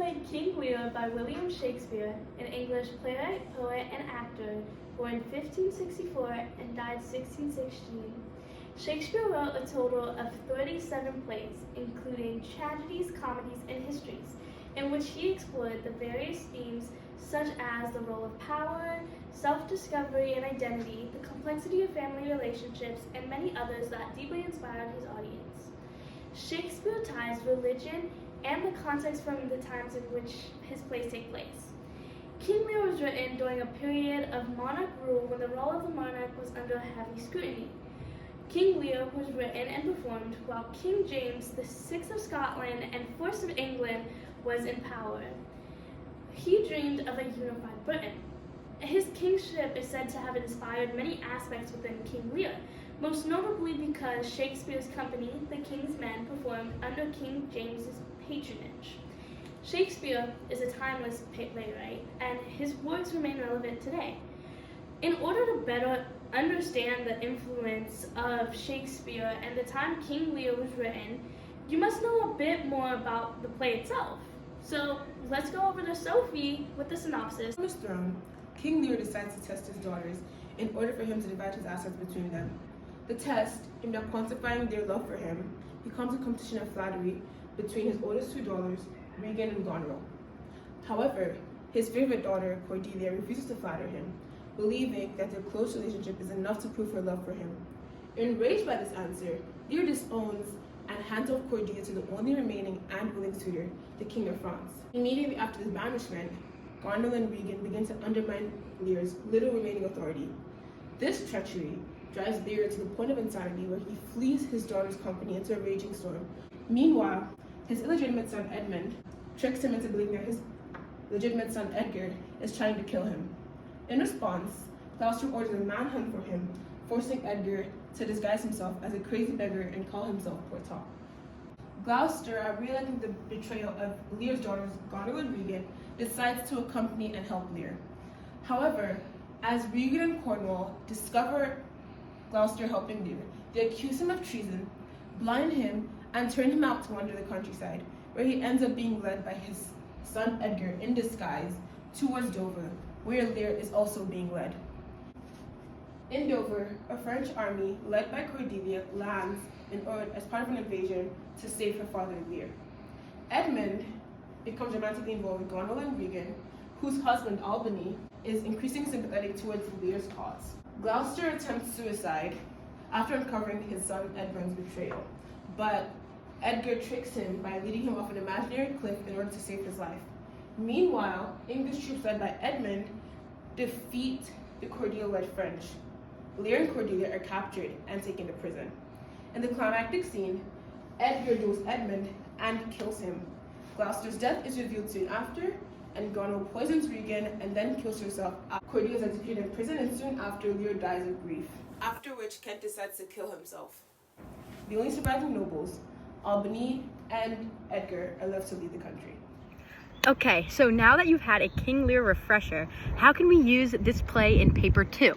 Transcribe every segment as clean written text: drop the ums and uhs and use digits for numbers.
play King Lear by William Shakespeare, an English playwright, poet, and actor, born 1564 and died 1616. Shakespeare wrote a total of 37 plays, including tragedies, comedies, and histories, in which he explored the various themes such as the role of power, self-discovery and identity, the complexity of family relationships, and many others that deeply inspired his audience. Shakespeare ties religion and the context from the times in which his plays take place. King Lear was written during a period of monarch rule when the role of the monarch was under heavy scrutiny. King Lear was written and performed while King James VI of Scotland and IV of England was in power. He dreamed of a unified Britain. His kingship is said to have inspired many aspects within King Lear, most notably because Shakespeare's company, the King's Men, performed under King James's patronage. Shakespeare is a timeless playwright, and his works remain relevant today. In order to better understand the influence of Shakespeare and the time King Lear was written, you must know a bit more about the play itself. So let's go over to Sophie with the synopsis. On his throne, King Lear decides to test his daughters in order for him to divide his assets between them. The test, aimed at quantifying their love for him, becomes a competition of flattery between his oldest two daughters, Regan and Goneril. However, his favorite daughter, Cordelia, refuses to flatter him, believing that their close relationship is enough to prove her love for him. Enraged by this answer, Lear disowns and hands off Cordelia to the only remaining and willing suitor, the King of France. Immediately after this banishment, Goneril and Regan begin to undermine Lear's little remaining authority. This treachery drives Lear to the point of insanity where he flees his daughter's company into a raging storm. Meanwhile, his illegitimate son Edmund tricks him into believing that his legitimate son Edgar is trying to kill him. In response, Gloucester orders a manhunt for him, forcing Edgar to disguise himself as a crazy beggar and call himself Portal. Gloucester, realizing the betrayal of Lear's daughters, Goneril and Regan, decides to accompany and help Lear. However, as Regan and Cornwall discover Gloucester helping Lear, they accuse him of treason, blind him, and turn him out to wander the countryside, where he ends up being led by his son Edgar in disguise towards Dover, where Lear is also being led. In Dover, a French army led by Cordelia lands in order as part of an invasion to save her father Lear. Edmund becomes romantically involved with Goneril and Regan, whose husband Albany is increasingly sympathetic towards Lear's cause. Gloucester attempts suicide after uncovering his son Edmund's betrayal, but Edgar tricks him by leading him off an imaginary cliff in order to save his life. Meanwhile, English troops led by Edmund defeat the Cordelia-led French. Lear and Cordelia are captured and taken to prison. In the climactic scene, Edgar duels Edmund and kills him. Gloucester's death is revealed soon after, and Goneril poisons Regan and then kills herself. Cordelia is executed in prison, and soon after, Lear dies of grief. After which, Kent decides to kill himself. The only surviving nobles, Albany and Edgar, are left to lead the country. Okay, so now that you've had a King Lear refresher, how can we use this play in paper 2?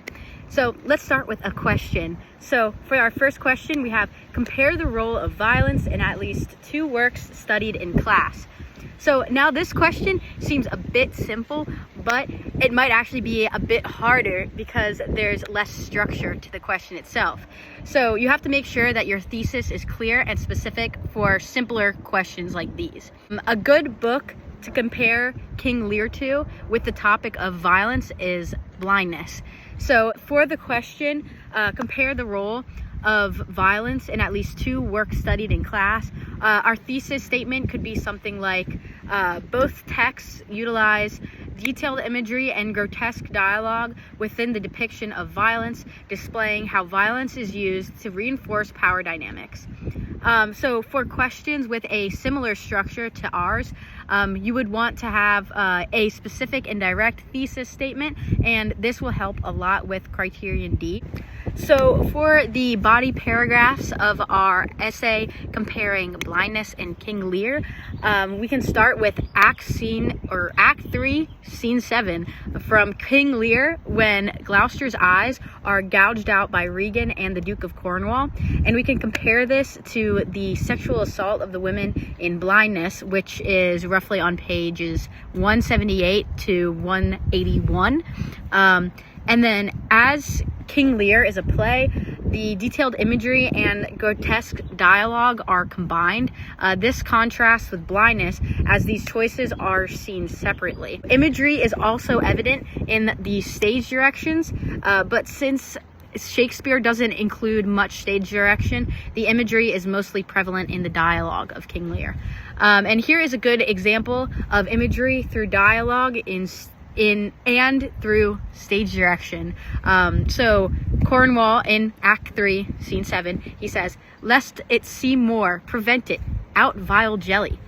So let's start with a question. So for our first question, we have compare the role of violence in at least 2 works studied in class. So now this question seems a bit simple, but it might actually be a bit harder because there's less structure to the question itself. So you have to make sure that your thesis is clear and specific for simpler questions like these. A good book to compare King Lear to with the topic of violence is Blindness. So for the question, compare the role of violence in at least 2 works studied in class. Our thesis statement could be something like, both texts utilize detailed imagery and grotesque dialogue within the depiction of violence, displaying how violence is used to reinforce power dynamics. So for questions with a similar structure to ours, you would want to have a specific and direct thesis statement, and this will help a lot with criterion D. So for the body paragraphs of our essay comparing Blindness and King Lear, we can start with Act 3, Scene 7 from King Lear when Gloucester's eyes are gouged out by Regan and the Duke of Cornwall. And we can compare this to the sexual assault of the women in Blindness, which is roughly on pages 178 to 181. And then as King Lear is a play, the detailed imagery and grotesque dialogue are combined. This contrasts with blindness as these choices are seen separately. Imagery is also evident in the stage directions, but since Shakespeare doesn't include much stage direction, the imagery is mostly prevalent in the dialogue of King Lear. And here is a good example of imagery through dialogue in and through stage direction. So Cornwall in Act 3, Scene 7, he says, "Lest it see more, prevent it, out vile jelly."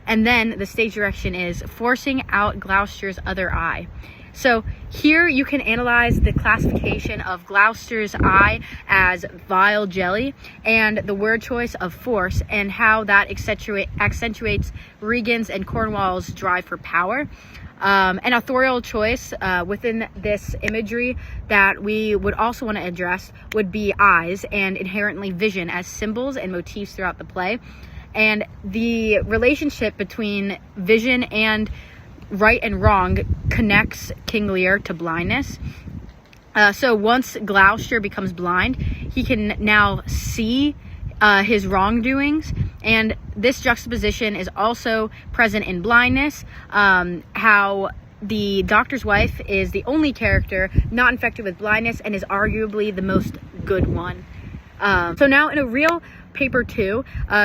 And then the stage direction is forcing out Gloucester's other eye. So here you can analyze the classification of Gloucester's eye as vile jelly and the word choice of force and how that accentuates Regan's and Cornwall's drive for power. An authorial choice within this imagery that we would also want to address would be eyes and inherently vision as symbols and motifs throughout the play. And the relationship between vision and right and wrong connects King Lear to blindness. So once Gloucester becomes blind, he can now see his wrongdoings, and this juxtaposition is also present in blindness, how the doctor's wife is the only character not infected with blindness and is arguably the most good one. So now in a real paper 2,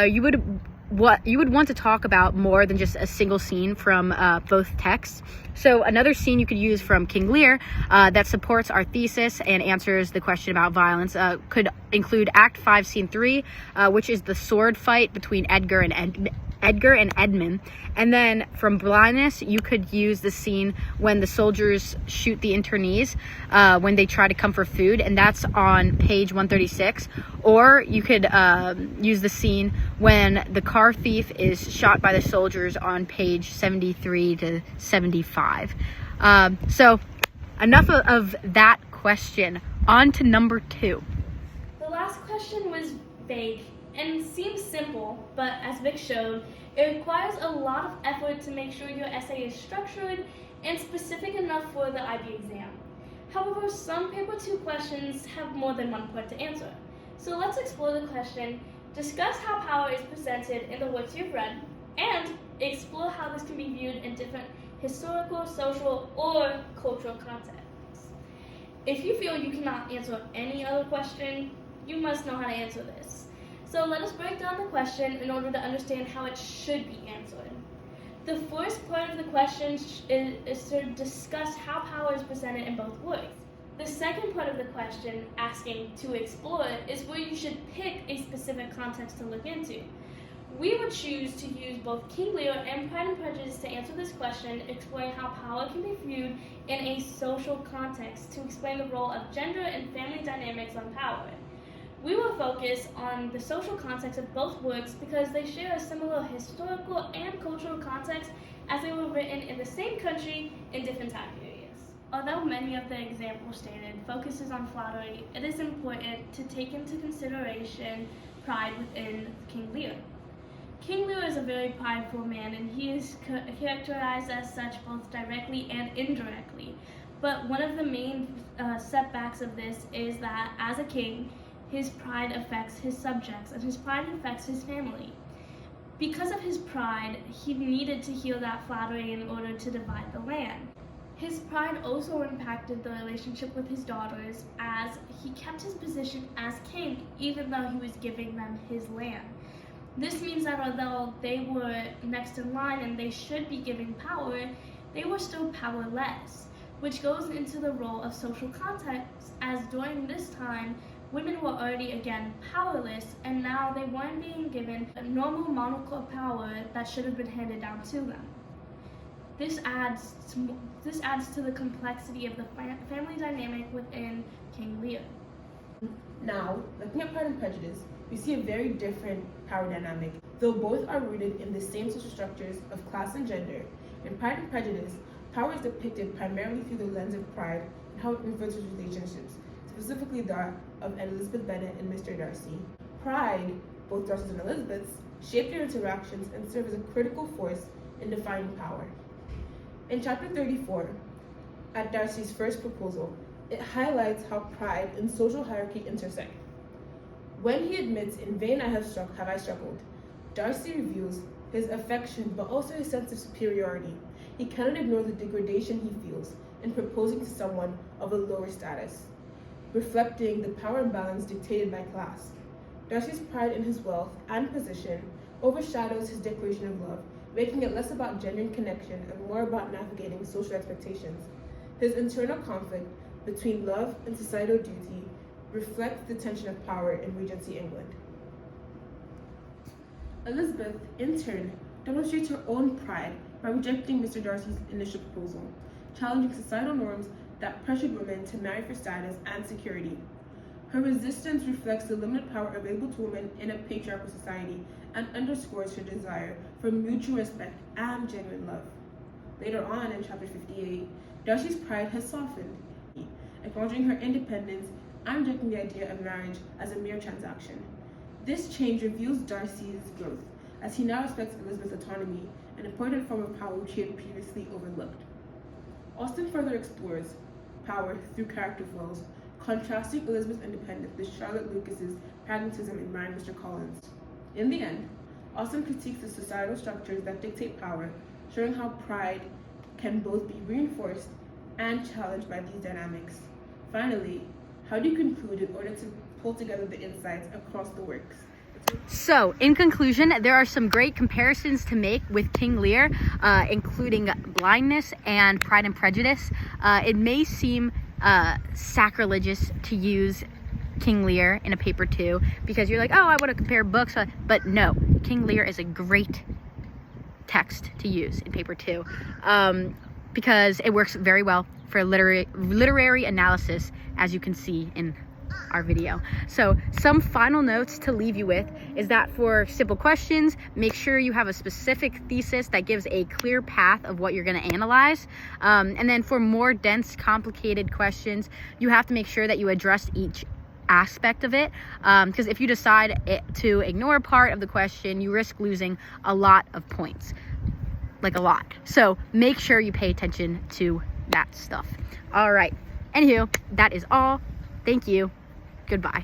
you would want to talk about more than just a single scene from both texts. So another scene you could use from King Lear that supports our thesis and answers the question about violence could include Act 5, Scene 3, which is the sword fight between Edgar and Edmund. And then from blindness, you could use the scene when the soldiers shoot the internees when they try to come for food, and that's on page 136. Or you could use the scene when the car thief is shot by the soldiers on page 73 to 75. So enough of that question. On to number 2. The last question was vague and seems simple, but as Vic showed, it requires a lot of effort to make sure your essay is structured and specific enough for the IB exam. However, some paper 2 questions have more than one part to answer. So let's explore the question, discuss how power is presented in the works you've read, and explore how this can be viewed in different historical, social, or cultural contexts. If you feel you cannot answer any other question, you must know how to answer this. So let us break down the question in order to understand how it should be answered. The first part of the question is to discuss how power is presented in both works. The second part of the question, asking to explore, is where you should pick a specific context to look into. We would choose to use both King Lear and Pride and Prejudice to answer this question, exploring how power can be viewed in a social context to explain the role of gender and family dynamics on power. We will focus on the social context of both works because they share a similar historical and cultural context as they were written in the same country in different time periods. Although many of the examples stated focuses on flattery, it is important to take into consideration pride within King Lear. King Lear is a very prideful man, and he is characterized as such both directly and indirectly. But one of the main setbacks of this is that as a king, his pride affects his subjects, and his pride affects his family. Because of his pride, he needed to heal that flattery in order to divide the land. His pride also impacted the relationship with his daughters, as he kept his position as king even though he was giving them his land. This means that although they were next in line and they should be giving power, they were still powerless, which goes into the role of social context, as during this time, women were already again powerless, and now they weren't being given a normal monarchical power that should have been handed down to them. This adds to the complexity of the family dynamic within King Lear. Now, looking at Pride and Prejudice, we see a very different power dynamic. Though both are rooted in the same social structures of class and gender, in Pride and Prejudice, power is depicted primarily through the lens of pride and how it influences relationships, specifically that of Elizabeth Bennet and Mr. Darcy. Pride, both Darcy's and Elizabeth's, shape their interactions and serve as a critical force in defining power. In chapter 34, at Darcy's first proposal, it highlights how pride and social hierarchy intersect. When he admits, "In vain have I struggled," Darcy reveals his affection but also his sense of superiority. He cannot ignore the degradation he feels in proposing to someone of a lower status, reflecting the power imbalance dictated by class. Darcy's pride in his wealth and position overshadows his declaration of love, making it less about genuine connection and more about navigating social expectations. His internal conflict between love and societal duty reflects the tension of power in Regency England. Elizabeth, in turn, demonstrates her own pride by rejecting Mr. Darcy's initial proposal, challenging societal norms that pressured women to marry for status and security. Her resistance reflects the limited power available to women in a patriarchal society and underscores her desire for mutual respect and genuine love. Later on in chapter 58, Darcy's pride has softened, acknowledging her independence and rejecting the idea of marriage as a mere transaction. This change reveals Darcy's growth, as he now respects Elizabeth's autonomy, an important form of power which he had previously overlooked. Austen further explores power through character flaws, contrasting Elizabeth's independence with Charlotte Lucas's pragmatism in marrying Mr. Collins. In the end, Austen critiques the societal structures that dictate power, showing how pride can both be reinforced and challenged by these dynamics. Finally, how do you conclude in order to pull together the insights across the works? So, in conclusion, there are some great comparisons to make with King Lear, including blindness and Pride and Prejudice. It may seem sacrilegious to use King Lear in a paper 2 because you're like, oh, I want to compare books, but no, King Lear is a great text to use in paper 2 because it works very well for literary analysis, as you can see in our video. So some final notes to leave you with is that for simple questions, make sure you have a specific thesis that gives a clear path of what you're going to analyze. And then for more dense, complicated questions, you have to make sure that you address each aspect of it, because if you decide to ignore a part of the question, you risk losing a lot of points, like a lot. So make sure you pay attention to that stuff. All right. Anywho, that is all. Thank you. Goodbye.